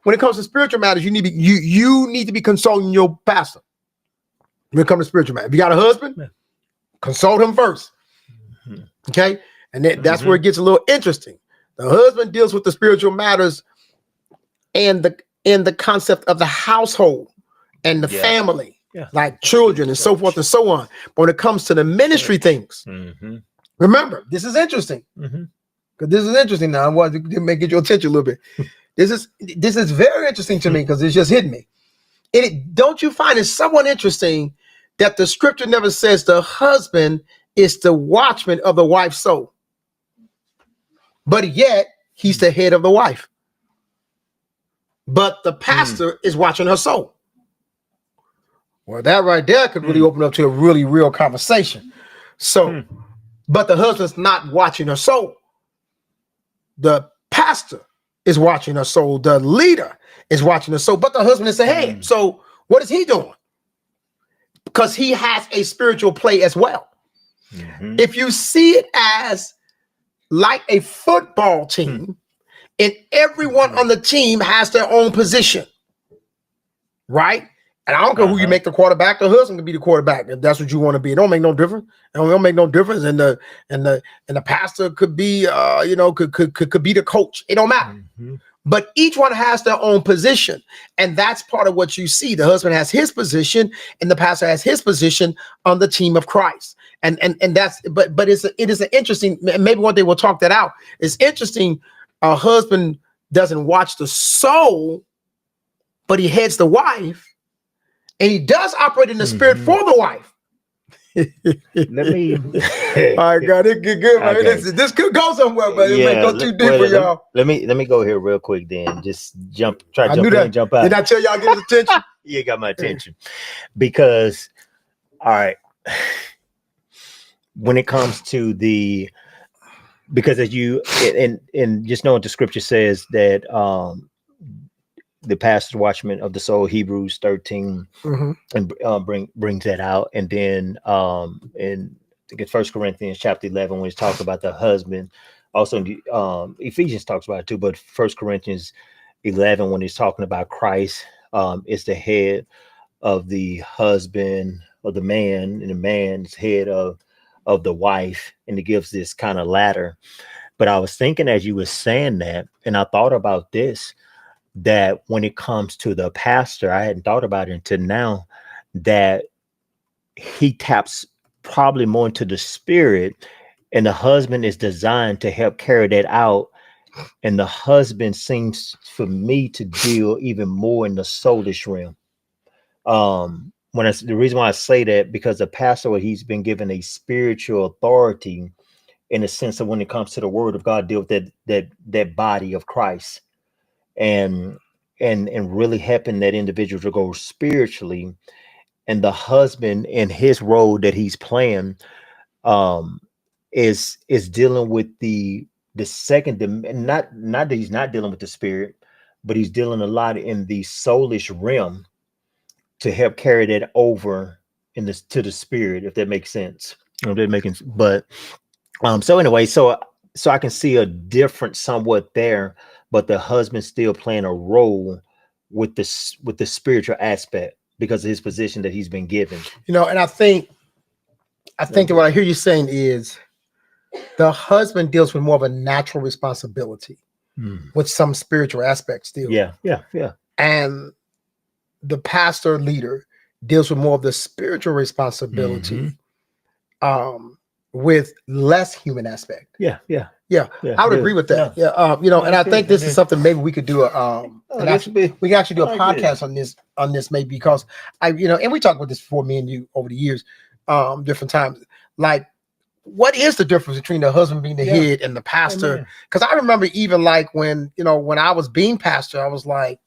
when it comes to spiritual matters, you need to be consulting your pastor. When it comes to spiritual matters, if you got a husband, consult him first. Okay, and that's where it gets a little interesting. The husband deals with the spiritual matters and the concept of the household and the family, like children and so forth and so on. But when it comes to the ministry things, remember, this is interesting. Because this is interesting now. I want to get your attention a little bit. This is very interesting to me because it's just hitting me. Don't you find it somewhat interesting that the scripture never says the husband is the watchman of the wife's soul, but yet he's the head of the wife. But the pastor is watching her soul. Well, that right there could really open up to a really real conversation. So, but the husband's not watching her soul. The pastor is watching her soul. The leader is watching her soul, but the husband is the head. So what is he doing? Because he has a spiritual play as well. If you see it as like a football team, and everyone on the team has their own position, right? And I don't care who you make the quarterback. The husband can be the quarterback if that's what you want to be. It don't make no difference. It don't make no difference. And the pastor could be, could be the coach. It don't matter. But each one has their own position, and that's part of what you see. The husband has his position, and the pastor has his position on the team of Christ. And that's but it is an interesting. Maybe one day we'll talk that out. It's interesting. A husband doesn't watch the soul, but he heads the wife, and he does operate in the spirit for the wife. Let me. All right, God, it get good, man. Okay. This could go somewhere, but it may go too deep for y'all. Let me go here real quick. Then just jump in and jump out. Did I tell y'all get his attention? You got my attention because, all right, when it comes to because as you and just know what the scripture says that the pastor's watchman of the soul, Hebrews 13, and brings that out. And then in I think it's 1 Corinthians chapter 11, when he's talking about the husband, also Ephesians talks about it too, but 1 Corinthians 11, when he's talking about Christ, is the head of the husband of the man, and the man's head of the wife, and it gives this kind of ladder. But I was thinking as you were saying that, and I thought about this, that when it comes to the pastor, I hadn't thought about it until now, that he taps probably more into the spirit, and the husband is designed to help carry that out. And the husband seems for me to deal even more in the soulish realm. The reason why I say that, because the pastor, he's been given a spiritual authority in the sense of when it comes to the word of God, deal with that body of Christ. And really helping that individual to go spiritually, and the husband in his role that he's playing is dealing with the second, not that he's not dealing with the spirit, but he's dealing a lot in the soulish realm to help carry that over to the spirit, if that makes sense. But so anyway, so I can see a difference somewhat there. But the husband still playing a role with the spiritual aspect because of his position that he's been given. And I think that what I hear you saying is the husband deals with more of a natural responsibility with some spiritual aspects still. Yeah. And the pastor leader deals with more of the spiritual responsibility with less human aspect. Yeah. I would agree with that. And I think this is something maybe we could do we can actually do a podcast on this maybe, because and we talked about this before, me and you, over the years, different times. Like, what is the difference between the husband being the head and the pastor? Because I remember even like when I was being pastor, I was like,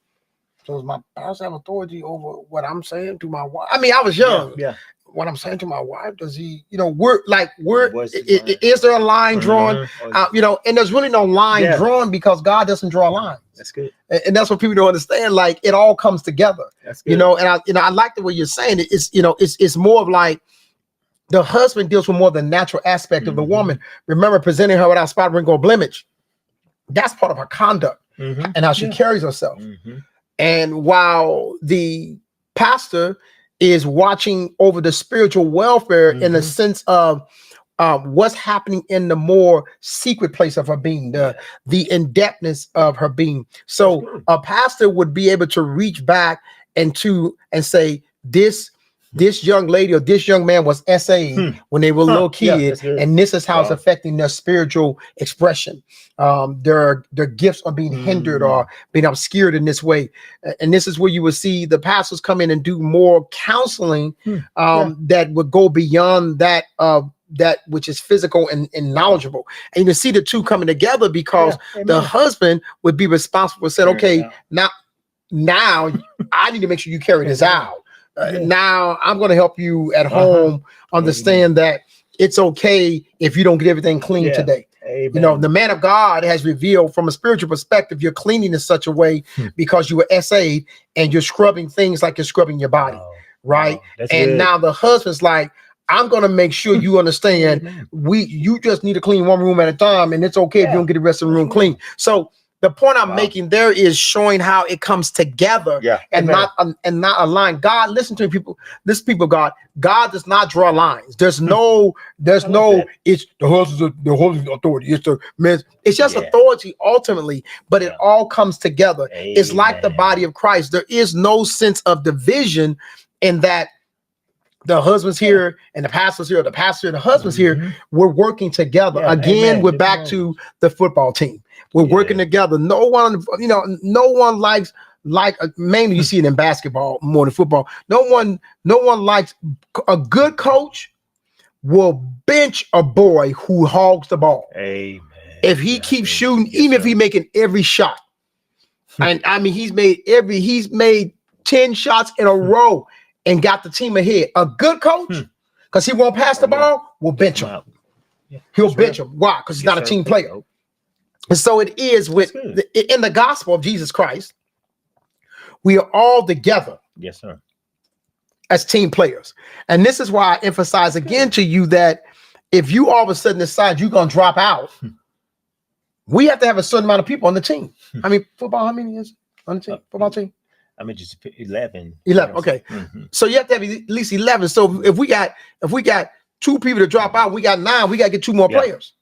so does my pastor have authority over what I'm saying to my wife? I mean, I was young. Yeah. What I'm saying to my wife, does he, is there a line drawn? And there's really no line drawn because God doesn't draw lines. That's good. And that's what people don't understand. Like, it all comes together. That's good. And I like the way you're saying it. It's more of like the husband deals with more of the natural aspect of the woman. Remember, presenting her without spot, wrinkle, or blemish. That's part of her conduct. and how she carries herself. And while the pastor is watching over the spiritual welfare in the sense of what's happening in the more secret place of her being, the in-depthness of her being. So a pastor would be able to reach back and say, this young lady or this young man was SA'd when they were a little kid, and this is how it's affecting their spiritual expression. Their gifts are being hindered or being obscured in this way. And this is where you will see the pastors come in and do more counseling that would go beyond that that which is physical and knowledgeable. And you see the two coming together because the husband would be responsible for saying, okay, now I need to make sure you carry this out. Now I'm going to help you at home understand that it's okay if you don't get everything clean today. Amen. You know, the man of God has revealed from a spiritual perspective, you're cleaning in such a way because you were SA'd and you're scrubbing things like you're scrubbing your body. Right. And now the husband's like, I'm going to make sure you understand you just need to clean one room at a time, and it's okay if you don't get the rest of the room clean. So the point I'm making there is showing how it comes together and not align. God, listen to me, people. This people, God does not draw lines. There's no, it's the husband's authority. It's the man's. It's just authority ultimately, but it all comes together. Amen. It's like the body of Christ. There is no sense of division in that. The husband's here and the pastor's here, or the pastor and the husband's here. We're working together. Again, we're back to the football team. We're working together. No one, no one likes mainly you see it in basketball more than football. No one likes a good coach will bench a boy who hogs the ball. Amen. If he keeps shooting, even if he's making every shot. And I mean he's made 10 shots in a row and got the team ahead. A good coach, because he won't pass the ball, will bench him. He'll bench him. Why? Because he's not a team player. And so it is with in the gospel of Jesus Christ. We are all together. Yes, sir. As team players. And this is why I emphasize again to you that if you all of a sudden decide you're going to drop out, we have to have a certain amount of people on the team. I mean, football, how many is on the team? Football team? I mean, just 11. 11. Okay. So you have to have at least 11. So if we got 2 people to drop out, we got 9. We got to get 2 more players.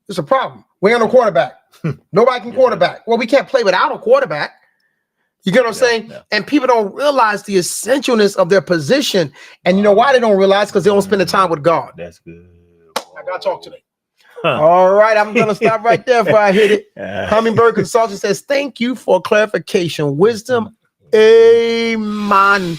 It's a problem. We ain't no quarterback. Nobody can quarterback. Well, we can't play without a quarterback. You get what I'm saying? And people don't realize the essentialness of their position. And you know why they don't realize? Because they don't spend the time with God. That's good. I got to talk today. All right, I'm going to stop right there before I hit it. Hummingbird Consultant says, thank you for clarification. Wisdom. Amen.